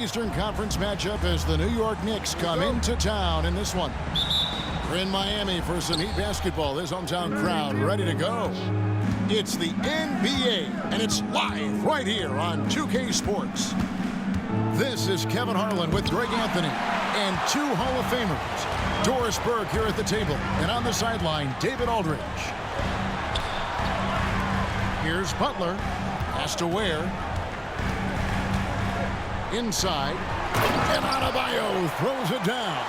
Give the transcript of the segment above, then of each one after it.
Eastern Conference matchup as the New York Knicks come into town in this one. We're in Miami for some Heat basketball. This hometown crowd ready to go. It's the NBA, and it's live right here on 2K Sports. This is Kevin Harlan with Greg Anthony and two Hall of Famers. Doris Burke here at the table, and on the sideline, David Aldridge. Here's Butler, has to wear. Inside, and Adebayo throws it down.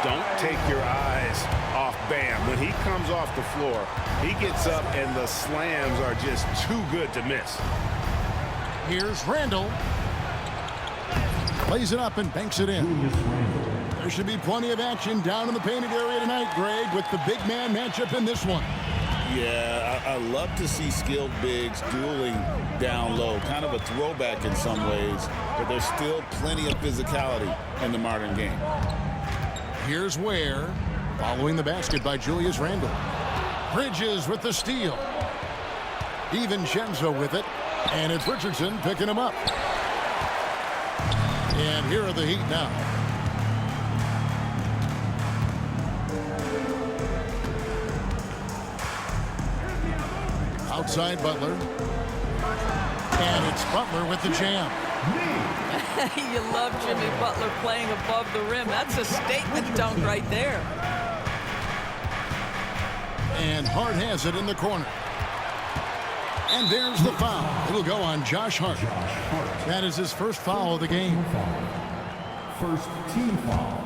Don't take your eyes off Bam. When he comes off the floor, he gets up and the slams are just too good to miss. Here's Randall. Plays it up and banks it in. There should be plenty of action down in the painted area tonight, Greg, with the big man matchup in this one. Yeah, I love to see skilled bigs dueling down low. Kind of a throwback in some ways, but there's still plenty of physicality in the modern game. Here's Ware, following the basket by Julius Randle. Bridges with the steal. DiVincenzo with it, and it's Richardson picking him up. And here are the Heat now. Outside Butler. And it's Butler with the jam. You love Jimmy Butler playing above the rim. That's a statement dunk right there. And Hart has it in the corner. And there's the foul. It'll go on Josh Hart. That is his first foul of the game. First team foul.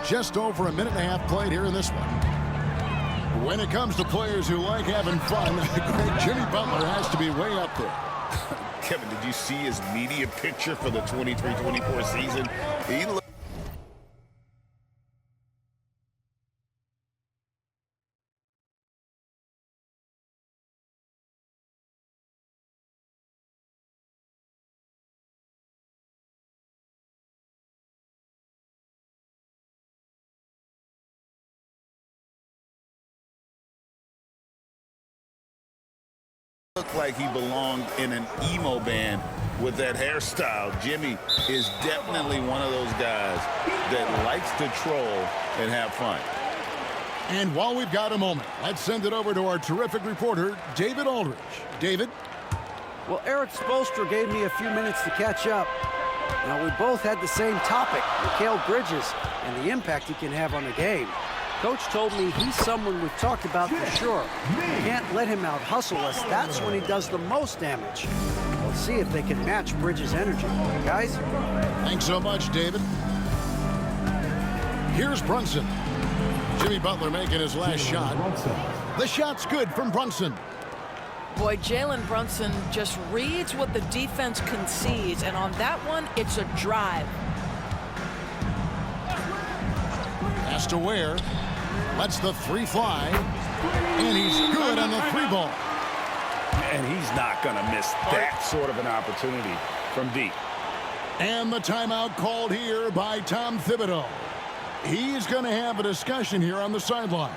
Just over a minute and a half played here in this one. When it comes to players who like having fun, Jimmy Butler has to be way up there. Kevin, did you see his media picture for the 23-24 season? He looked like he belonged in an emo band with that hairstyle. Jimmy is definitely one of those guys that likes to troll and have fun. And while we've got a moment, let's send it over to our terrific reporter, David Aldridge. David? Well, Eric Spoelstra gave me a few minutes to catch up. Now, we both had the same topic, Mikal Bridges, and the impact he can have on the game. Coach told me he's someone we've talked about for sure. Can't let him out-hustle us. That's when he does the most damage. We'll see if they can match Bridges' energy. Guys? Thanks so much, David. Here's Brunson. Jimmy Butler making his last shot. The shot's good from Brunson. Boy, Jalen Brunson just reads what the defense concedes, and on that one, it's a drive. Has to wear. Lets the three fly. And he's good on the three ball. And he's not going to miss that sort of an opportunity from deep. And the timeout called here by Tom Thibodeau. He's going to have a discussion here on the sideline.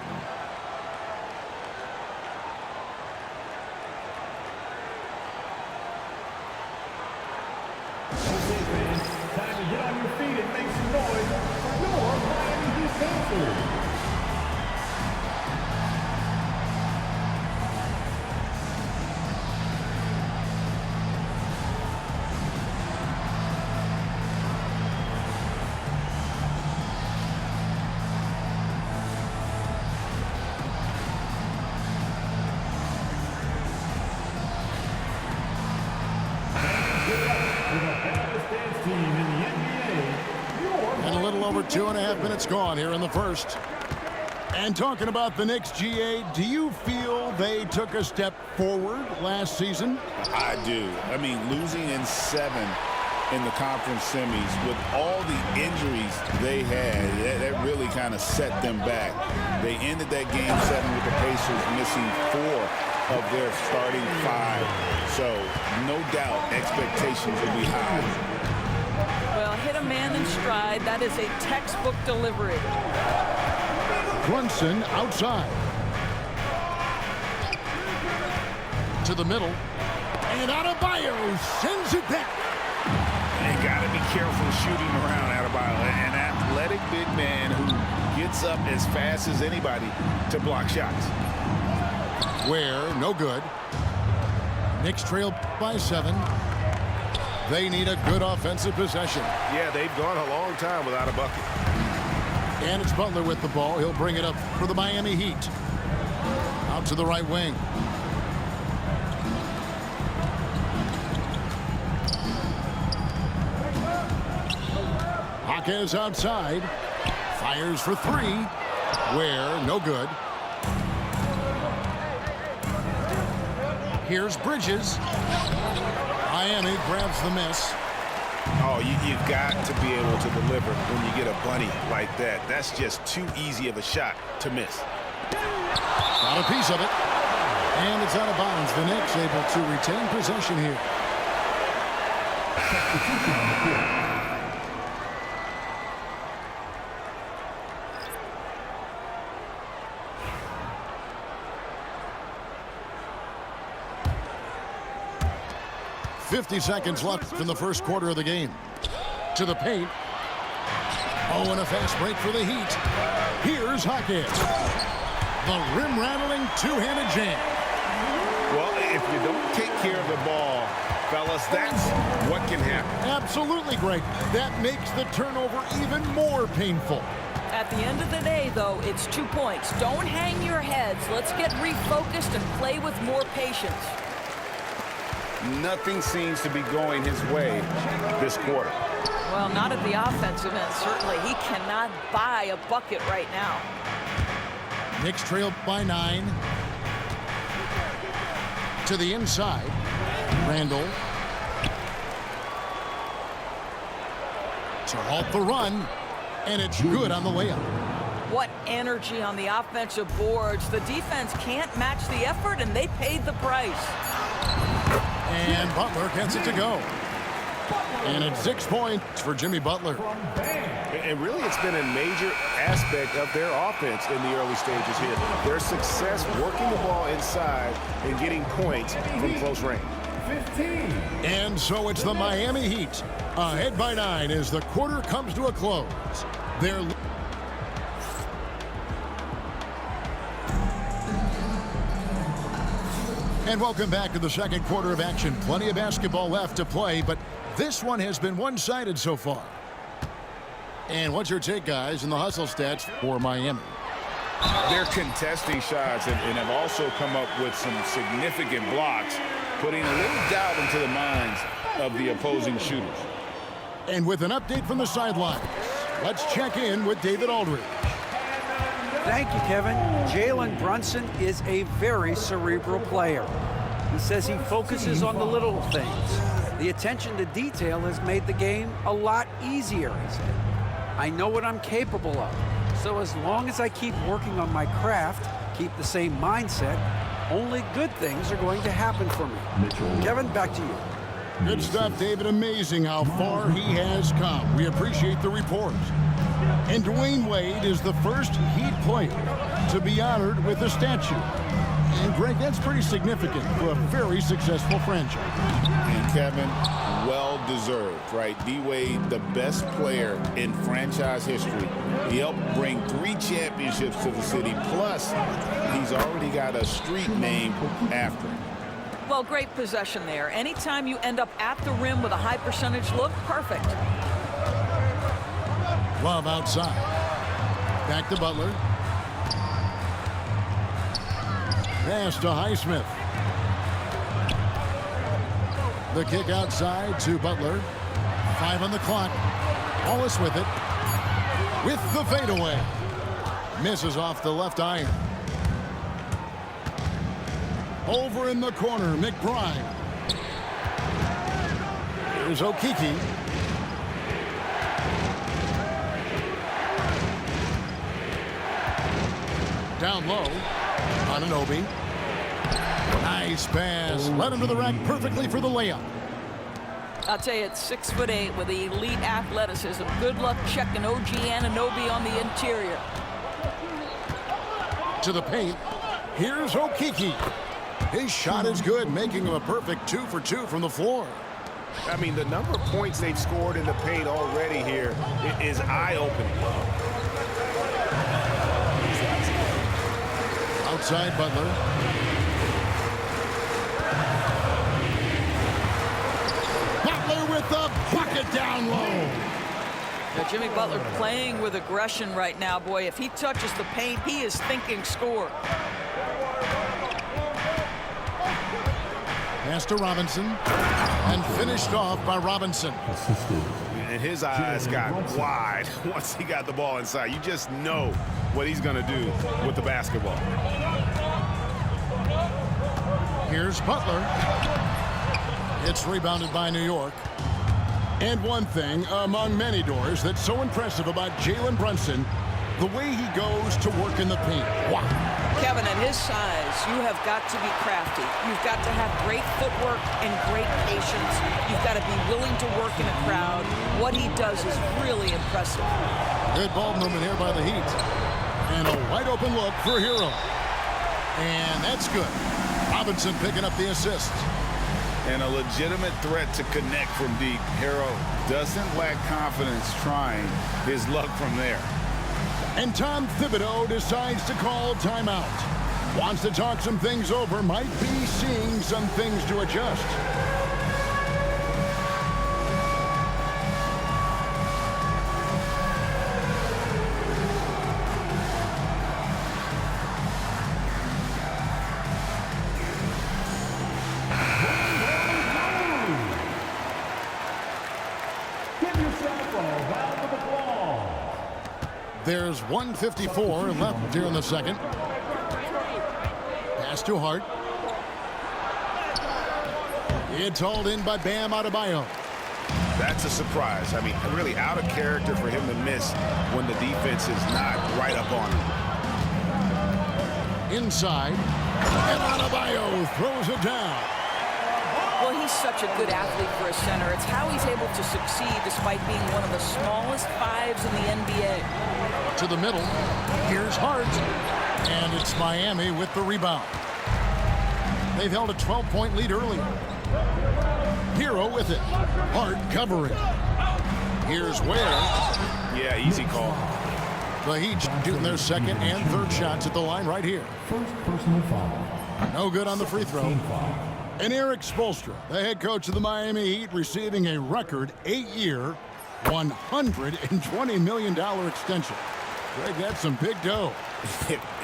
Time to get on your feet and make some noise for your Miami Heat Panthers. And a little over 2.5 minutes gone here in the first. And talking about the Knicks, GA, do you feel they took a step forward last season? I do. I mean, losing in 7 in the conference semis with all the injuries they had, that really kind of set them back. They ended that game 7 with the Pacers missing 4 of their starting 5. So no doubt expectations will be high. Well, hit a man in stride. That is a textbook delivery. Brunson outside. To the middle. And Adebayo sends it back. You got to be careful shooting around Adebayo. An athletic big man who gets up as fast as anybody to block shots. Where, no good. Knicks trail by 7. They need a good offensive possession. Yeah, they've gone a long time without a bucket. And it's Butler with the ball. He'll bring it up for the Miami Heat. Out to the right wing. Hawkins outside. Fires for 3. Where, no good. Here's Bridges. Miami grabs the miss. Oh, you've got to be able to deliver when you get a bunny like that. That's just too easy of a shot to miss. Got a piece of it. And it's out of bounds. The Knicks able to retain possession here. .50 seconds left in the first quarter of the game. To the paint. Oh, and a fast break for the Heat. Here's Hawkins. The rim-rattling two-handed jam. Well, if you don't take care of the ball, fellas, that's what can happen. Absolutely, Greg. That makes the turnover even more painful. At the end of the day, though, it's 2 points. Don't hang your heads. Let's get refocused and play with more patience. Nothing seems to be going his way this quarter. Well, not at the offensive end, certainly. He cannot buy a bucket right now. Knicks trail by 9. To the inside. Randall. To halt the run. And it's good on the layup. What energy on the offensive boards. The defense can't match the effort, and they paid the price. And Butler gets it to go. And it's 6 points for Jimmy Butler. And really, it's been a major aspect of their offense in the early stages here. Their success working the ball inside and getting points from close range. 15. And so it's the Miami Heat ahead by 9 as the quarter comes to a close. They're And welcome back to the second quarter of action. Plenty of basketball left to play, but this one has been one-sided so far. And what's your take, guys, in the hustle stats for Miami? They're contesting shots and have also come up with some significant blocks, putting a little doubt into the minds of the opposing shooters. And with an update from the sidelines, let's check in with David Aldridge. Thank you, Kevin. Jalen Brunson is a very cerebral player. He says he focuses on the little things. The attention to detail has made the game a lot easier, he said. I know what I'm capable of. So as long as I keep working on my craft, keep the same mindset, only good things are going to happen for me. Kevin, back to you. Good stuff, David. Amazing how far he has come. We appreciate the report. And Dwayne Wade is the first Heat player to be honored with a statue. And, Greg, that's pretty significant for a very successful franchise. And, Kevin, well-deserved, right? D-Wade, the best player in franchise history. He helped bring 3 championships to the city. Plus, he's already got a street named after him. Well, great possession there. Anytime you end up at the rim with a high percentage look, perfect. Love outside. Back to Butler. Pass to Highsmith. The kick outside to Butler. 5 on the clock. Wallace with it. With the fadeaway. Misses off the left iron. Over in the corner, McBride. Here's Okeke. Down low. Anunoby. Nice pass. Led him to the rack perfectly for the layup. I'll tell you, it's 6'8" with elite athleticism. Good luck checking OG Anunoby on the interior. To the paint. Here's Okeke. His shot is good, making him a perfect 2 for 2 from the floor. I mean, the number of points they've scored in the paint already here is eye-opening. Outside Butler. Butler with the bucket down low. Now, Jimmy Butler playing with aggression right now. Boy, if he touches the paint, he is thinking score. Pass to Robinson. And finished off by Robinson. And his eyes got wide once he got the ball inside. You just know what he's going to do with the basketball. Here's Butler. It's rebounded by New York. And one thing among many doors that's so impressive about Jalen Brunson, the way he goes to work in the paint. Wow. Kevin, at his size, you have got to be crafty. You've got to have great footwork and great patience. You've got to be willing to work in a crowd. What he does is really impressive. Good ball movement here by the Heat. And a wide open look for Hero. And that's good. Robinson picking up the assist. And a legitimate threat to connect from deep. Hero doesn't lack confidence trying his luck from there. And Tom Thibodeau decides to call timeout. Wants to talk some things over, might be seeing some things to adjust. There's 1:54 left here in the second. Pass to Hart. It's hauled in by Bam Adebayo. That's a surprise. I mean, really out of character for him to miss when the defense is not right up on him. Inside. And Adebayo throws it down. Well, he's such a good athlete for a center. It's how he's able to succeed despite being one of the smallest fives in the NBA. To the middle. Here's Hart. And it's Miami with the rebound. They've held a 12-point lead earlier. Hero with it. Hart covering. Here's Ware. Yeah, easy call. The Heat shooting their second and third shots at the line right here. First personal foul. No good on the free throw. And Eric Spoelstra, the head coach of the Miami Heat, receiving a record 8-year, $120 million extension. Greg, that's some big dough.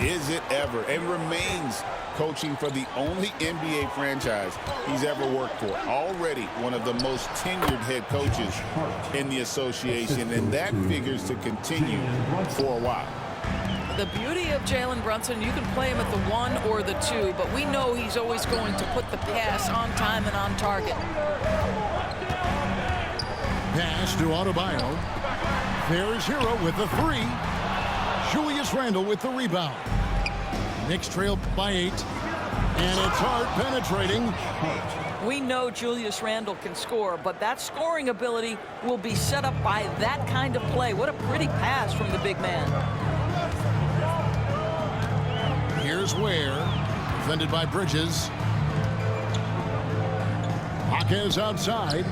Is it ever? And remains coaching for the only NBA franchise he's ever worked for. Already one of the most tenured head coaches in the association, and that figures to continue for a while. The beauty of Jalen Brunson, you can play him at the 1 or the 2, but we know he's always going to put the pass on time and on target. Pass to Adebayo. There's Hero with the 3. Julius Randle with the rebound. Knicks trail by 8. And it's Hart penetrating. We know Julius Randle can score, but that scoring ability will be set up by that kind of play. What a pretty pass from the big man. Here's Ware, defended by Bridges. Jaquez outside.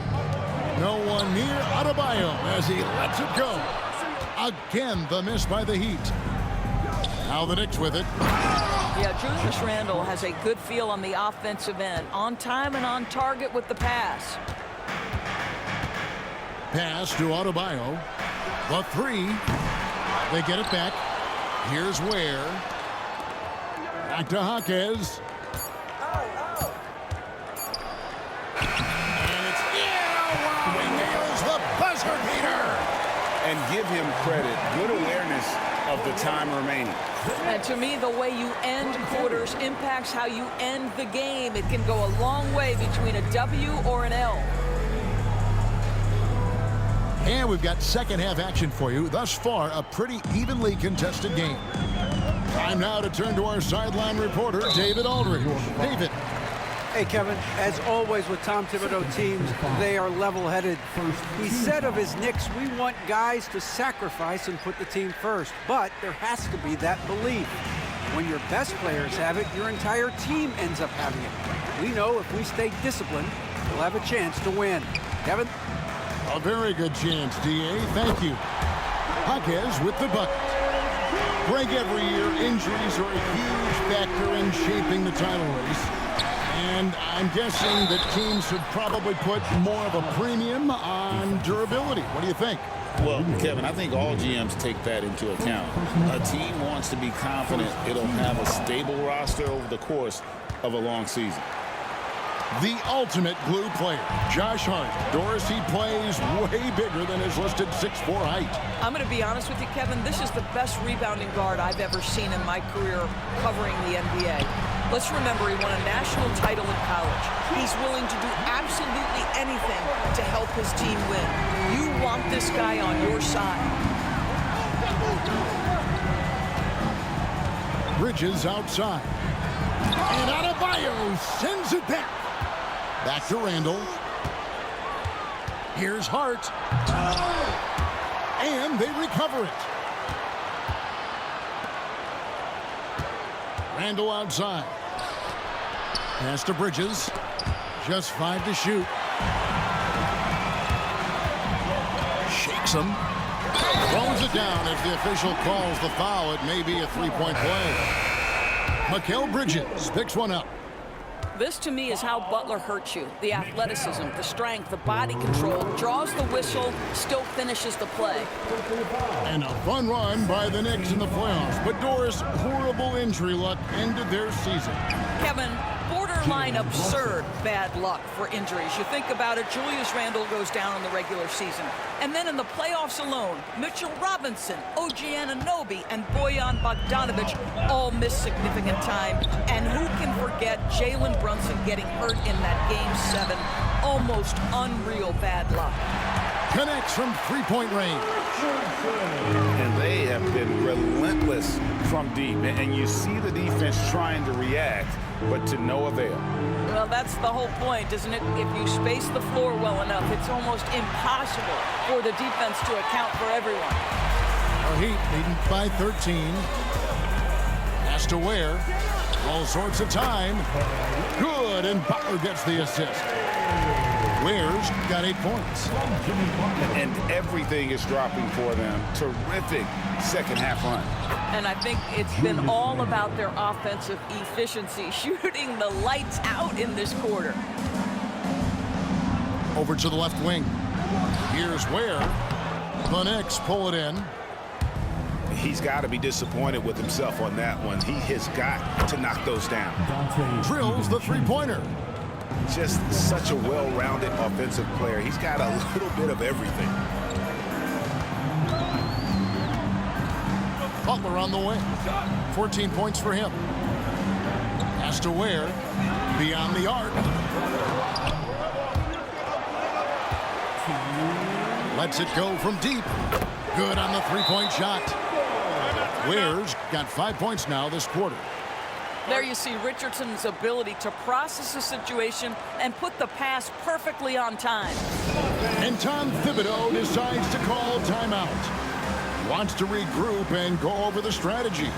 No one near Adebayo as he lets it go. Again, the miss by the Heat. Now the Knicks with it. Yeah, Julius Randle has a good feel on the offensive end. On time and on target with the pass. Pass to Adebayo. The 3. They get it back. Here's Ware. Back to Jaquez. And it's he nails the buzzer beater. And give him credit. Good awareness of the time remaining. And to me, the way you end quarters impacts how you end the game. It can go a long way between a W or an L. And we've got second half action for you. Thus far, a pretty evenly contested game. Time now to turn to our sideline reporter, David Aldridge. David. Hey, Kevin, as always with Tom Thibodeau teams, they are level-headed. He said of his Knicks, we want guys to sacrifice and put the team first, but there has to be that belief. When your best players have it, your entire team ends up having it. We know if we stay disciplined, we'll have a chance to win. Kevin? A very good chance, D.A. Thank you. Jaquez with the bucket. Greg, every year, injuries are a huge factor in shaping the title race. And I'm guessing that teams should probably put more of a premium on durability. What do you think? Well, Kevin, I think all GMs take that into account. A team wants to be confident it'll have a stable roster over the course of a long season. The ultimate glue player, Josh Hart. Doris, he plays way bigger than his listed 6'4" height. I'm going to be honest with you, Kevin. This is the best rebounding guard I've ever seen in my career covering the NBA. Let's remember, he won a national title in college. He's willing to do absolutely anything to help his team win. You want this guy on your side. Bridges outside. And Adebayo sends it back. Back to Randall. Here's Hart. And they recover it. Randall outside. Pass to Bridges. Just 5 to shoot. Shakes him. Throws it down. If the official calls the foul, it may be a three-point play. Mikal Bridges picks one up. This, to me, is how Butler hurts you. The athleticism, the strength, the body control, draws the whistle, still finishes the play. And a fun run by the Knicks in the playoffs. But Doris, horrible injury luck ended their season. Kevin, borderline absurd bad luck for injuries. You think about it, Julius Randle goes down in the regular season. And then in the playoffs alone, Mitchell Robinson, OG Anunoby, and Bojan Bogdanovic all miss significant time. And who can forget Jalen Brunson getting hurt in that Game 7? Almost unreal bad luck. Connects from three-point range. And they have been relentless from deep. And you see the defense trying to react, but to no avail. Well, that's the whole point, isn't it? If you space the floor well enough, it's almost impossible for the defense to account for everyone. Heat leading by 13. Pass to Ware. All sorts of time. Good, and Butler gets the assist. Ware's got 8 points. And everything is dropping for them. Terrific second half run. And I think it's been all about their offensive efficiency, shooting the lights out in this quarter. Over to the left wing. Here's Ware. The Knicks pull it in. He's got to be disappointed with himself on that one. He has got to knock those down. Drills the three-pointer. Just such a well-rounded offensive player. He's got a little bit of everything. Butler on the way. 14 points for him. Pass to Ware. Beyond the arc. Lets it go from deep. Good on the three-point shot. Ware's got 5 points now this quarter. There you see Richardson's ability to process the situation and put the pass perfectly on time. And Tom Thibodeau decides to call timeout. Wants to regroup and go over the strategy.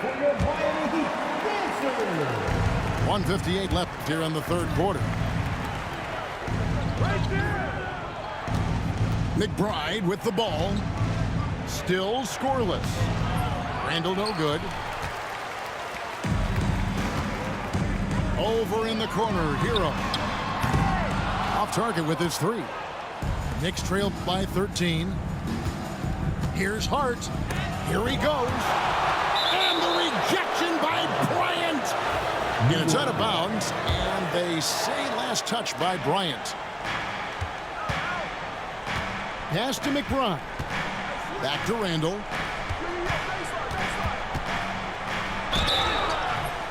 For your Miami Heat, dancers. 1:58 left here in the third quarter. McBride with the ball. Still scoreless. Randall no good. Over in the corner, Hero. Off target with his three. Knicks trailed by 13. Here's Hart. Here he goes. And the rejection by Bryant. And it's out of bounds. And they say last touch by Bryant. Pass to McBride. Back to Randall.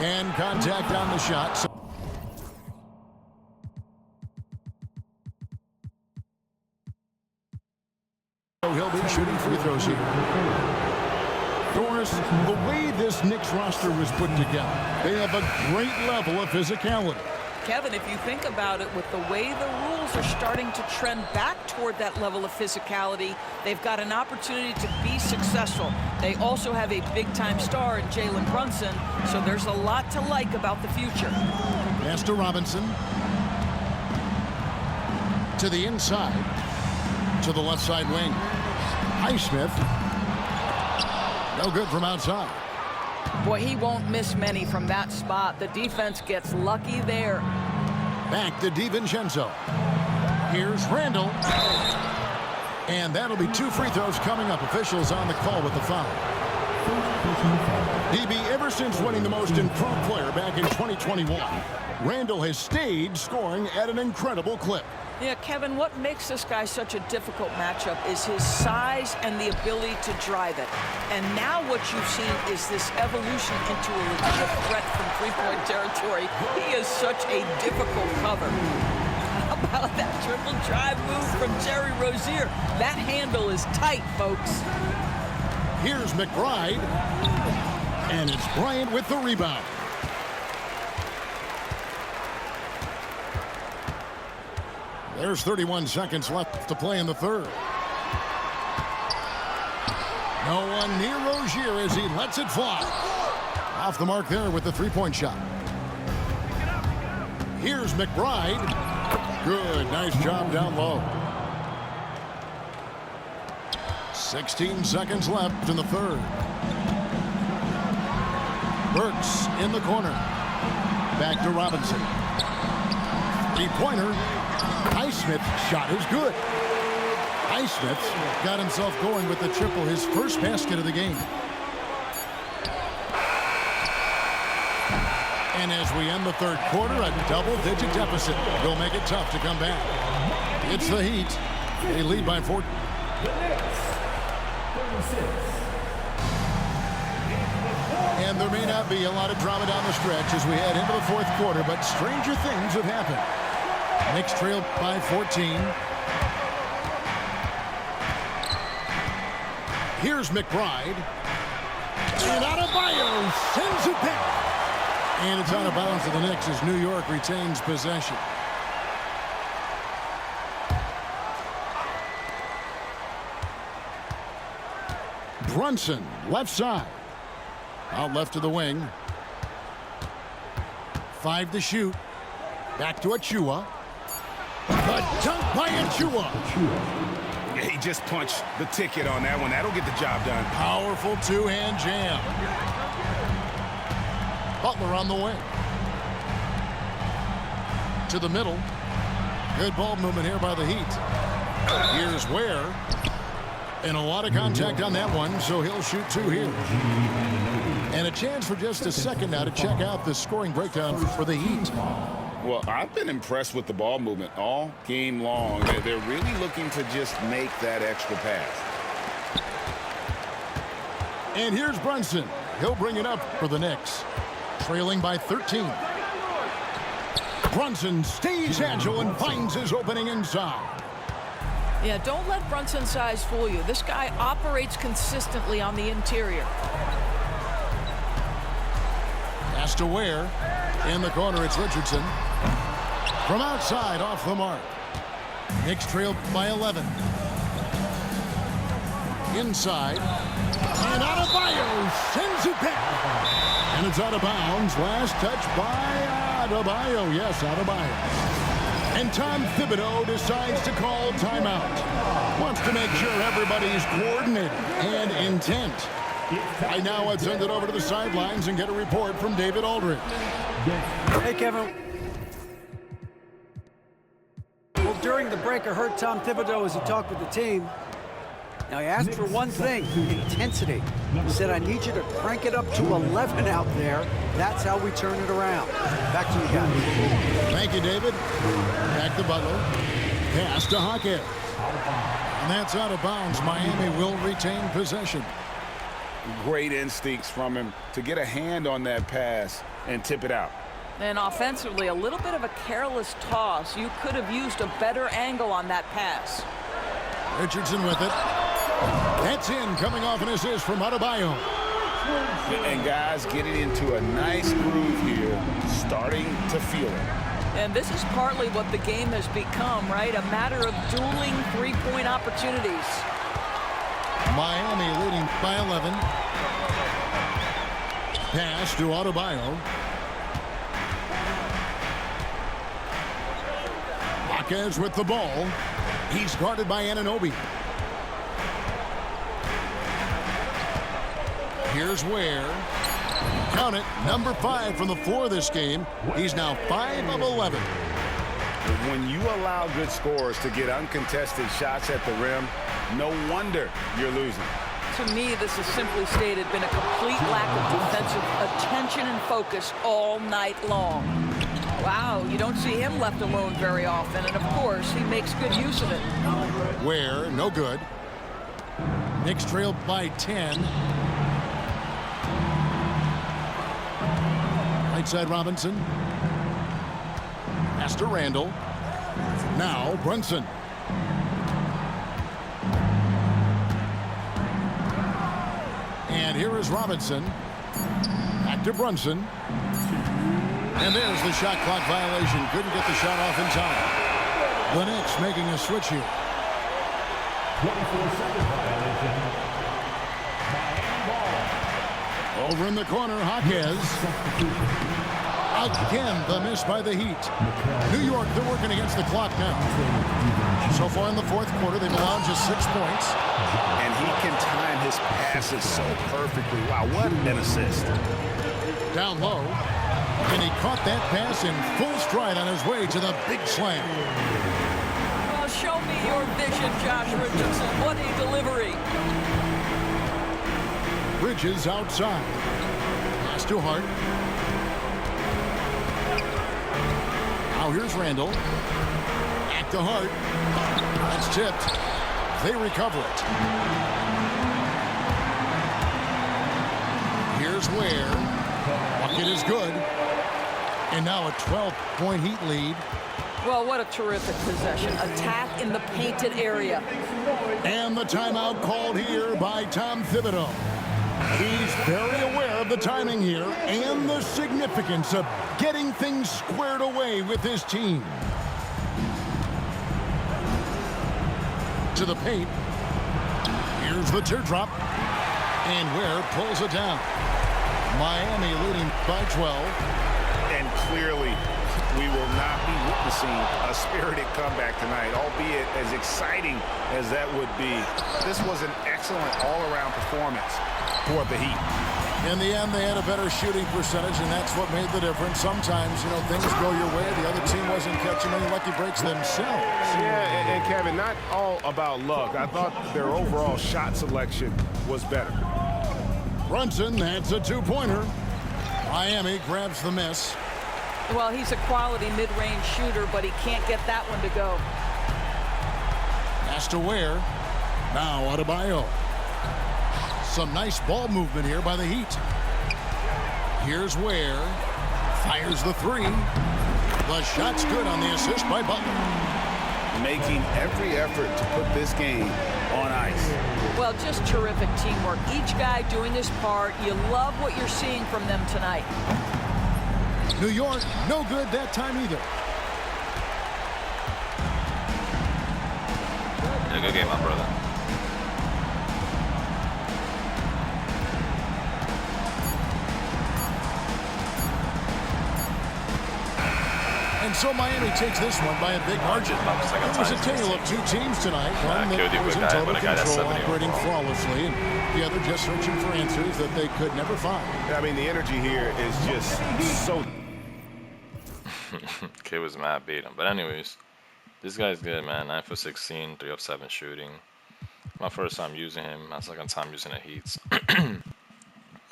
And contact on the shot. So he'll be shooting free throws here. Doris, the way this Knicks roster was put together, they have a great level of physicality. Kevin, if you think about it, with the way the rules are starting to trend back toward that level of physicality, they've got an opportunity to be successful. They also have a big-time star in Jalen Brunson, so there's a lot to like about the future. Pass to Robinson. To the inside. To the left side wing. Highsmith. No good from outside. Boy, he won't miss many from that spot. The defense gets lucky there. Back to DiVincenzo. Here's Randall. And that'll be 2 free throws coming up. Officials on the call with the foul. DB, ever since winning the most improved player back in 2021, Randall has stayed scoring at an incredible clip. Yeah, Kevin, what makes this guy such a difficult matchup is his size and the ability to drive it. And now what you've seen is this evolution into a legit threat from three-point territory. He is such a difficult cover. How about that triple drive move from Jerry Rozier? That handle is tight, folks. Here's McBride. And it's Bryant with the rebound. There's 31 seconds left to play in the third. No one near Rozier as he lets it fly. Off the mark there with the three-point shot. Here's McBride. Good, nice job down low. 16 seconds left in the third. Burks in the corner. Back to Robinson. Three-pointer. Highsmith's shot is good. Highsmith got himself going with the triple, his first basket of the game. And as we end the third quarter, a double-digit deficit will make it tough to come back. It's the Heat. They lead by 4. And there may not be a lot of drama down the stretch as we head into the fourth quarter, but stranger things have happened. Knicks trail by 14. Here's McBride. And Adebayo sends it back. And it's out of bounds to the Knicks as New York retains possession. Brunson, left side. Out left to the wing. 5 to shoot. Back to Achua. The dunk by Achua. Yeah, he just punched the ticket on that one. That'll get the job done. Powerful two-hand jam. Butler on the wing. To the middle. Good ball movement here by the Heat. Here's Ware. And a lot of contact on that one, so he'll shoot 2 here. And a chance for just a second now to check out the scoring breakdown for the Heat. Well, I've been impressed with the ball movement all game long. They're really looking to just make that extra pass. And here's Brunson. He'll bring it up for the Knicks. Trailing by 13. Brunson stays agile and finds his opening inside. Yeah, don't let Brunson's size fool you. This guy operates consistently on the interior. Pass to Ware. In the corner, it's Richardson. From outside, off the mark. Knicks trail by 11. Inside. And Adebayo sends it back. And it's out of bounds. Last touch by Adebayo. Yes, Adebayo. And Tom Thibodeau decides to call timeout. Wants to make sure everybody's coordinated and intent. Right now, let's send it over to the sidelines and get a report from David Aldridge. Hey, Kevin. Well, during the break, I heard Tom Thibodeau as he talked with the team. Now, he asked for one thing, intensity. He said, I need you to crank it up to 11 out there. That's how we turn it around. Back to you guys. Thank you, David. Back to Butler. Pass to Hackett. And that's out of bounds. Miami will retain possession. Great instincts from him to get a hand on that pass and tip it out. And offensively, a little bit of a careless toss. You could have used a better angle on that pass. Richardson with it. That's in, coming off an assist from Adebayo. And guys getting into a nice groove here, starting to feel it. And this is partly what the game has become, right? A matter of dueling three-point opportunities. Miami leading by 11. Pass to Adebayo. Marquez with the ball. He's guarded by Anunoby. Here's Ware. Count it, number 5 from the floor this game. He's now 5 of 11. When you allow good scorers to get uncontested shots at the rim, no wonder you're losing. To me, this has simply stated been a complete lack of defensive attention and focus all night long. Wow, you don't see him left alone very often, and of course, he makes good use of it. Ware, no good. Knicks trailed by 10. Right side Robinson. Pass to Randall. Now Brunson. And here is Robinson. Back to Brunson. And there's the shot clock violation. Couldn't get the shot off in time. The Knicks making a switch here. 24-second violation. Miami ball. Over in the corner, Hawkes. Again, the miss by the Heat. New York, they're working against the clock now. So far in the fourth quarter, they've allowed just 6 points. And he can time his passes so perfectly. Wow, what an assist. Down low. And he caught that pass in full stride on his way to the big slam. Well, show me your vision, Josh Richardson. What a delivery. Bridges outside. Pass to Hart. Now here's Randall. Back to Hart. That's tipped. They recover it. Here's Ware. Bucket is good. And now a 12-point Heat lead. Well, what a terrific possession. Attack in the painted area. And the timeout called here by Tom Thibodeau. He's very aware of the timing here and the significance of getting things squared away with his team. To the paint. Here's the teardrop. And Ware pulls it down. Miami leading by 12. And clearly, we will not be witnessing a spirited comeback tonight, albeit as exciting as that would be. This was an excellent all-around performance for the Heat. In the end, they had a better shooting percentage, and that's what made the difference. Sometimes, you know, things go your way. The other team wasn't catching any lucky breaks themselves. Yeah, and Kevin, not all about luck. I thought their overall shot selection was better. Brunson, that's a two-pointer. Miami grabs the miss. Well, he's a quality mid-range shooter, but he can't get that one to go. Pass to Ware. Now Adebayo. Some nice ball movement here by the Heat. Here's Ware. Fires the three. The shot's good on the assist by Butler. Making every effort to put this game on ice. Well, just terrific teamwork. Each guy doing his part. You love what you're seeing from them tonight. New York, no good that time either. Yeah, good game, my brother. And so Miami takes this one by a big margin. It was a tale of two teams tonight. One that was in total control, operating flawlessly, and the other just searching for answers that they could never find. I mean, the energy here is just so... Kid was mad beat him. But anyways, this guy's good, man. 9 for 16, 3 of 7 shooting. My first time using him. My second time using the Heats.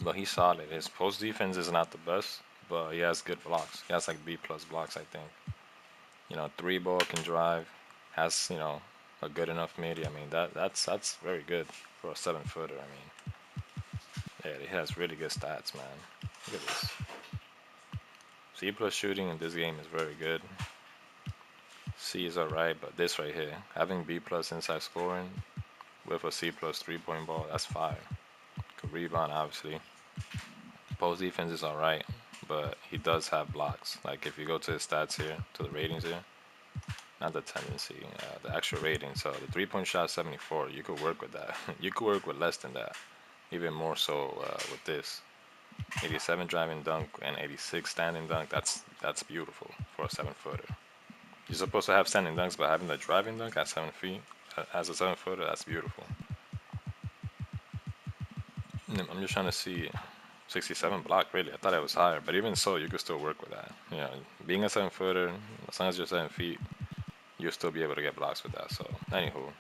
But he's solid. His post defense is not the best, but he has good blocks. He has like B+ blocks, I think. You know, 3-ball can drive. Has, you know, a good enough midi. I mean, that's very good for a 7-footer. I mean, yeah, he has really good stats, man. Look at this. C+ shooting in this game is very good. C is alright, but this right here, having B+ inside scoring with a C+ 3-point ball, that's fire. Could rebound, obviously. Post defense is alright. but he does have blocks. Like if you go to his stats here, to the ratings here, not the tendency, the actual rating. So the 3-point shot 74, you could work with that. You could work with less than that, even more so with this. 87 driving dunk and 86 standing dunk. That's beautiful for a 7-footer. You're supposed to have standing dunks, but having the driving dunk at 7 feet as a 7-footer, that's beautiful. I'm just trying to see 67 block, really. I thought it was higher, but even so, you could still work with that. You know, being a 7-footer, as long as you're 7 feet, you'll still be able to get blocks with that. So, anywho,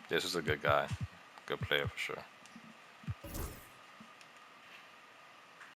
this is a good guy, good player for sure.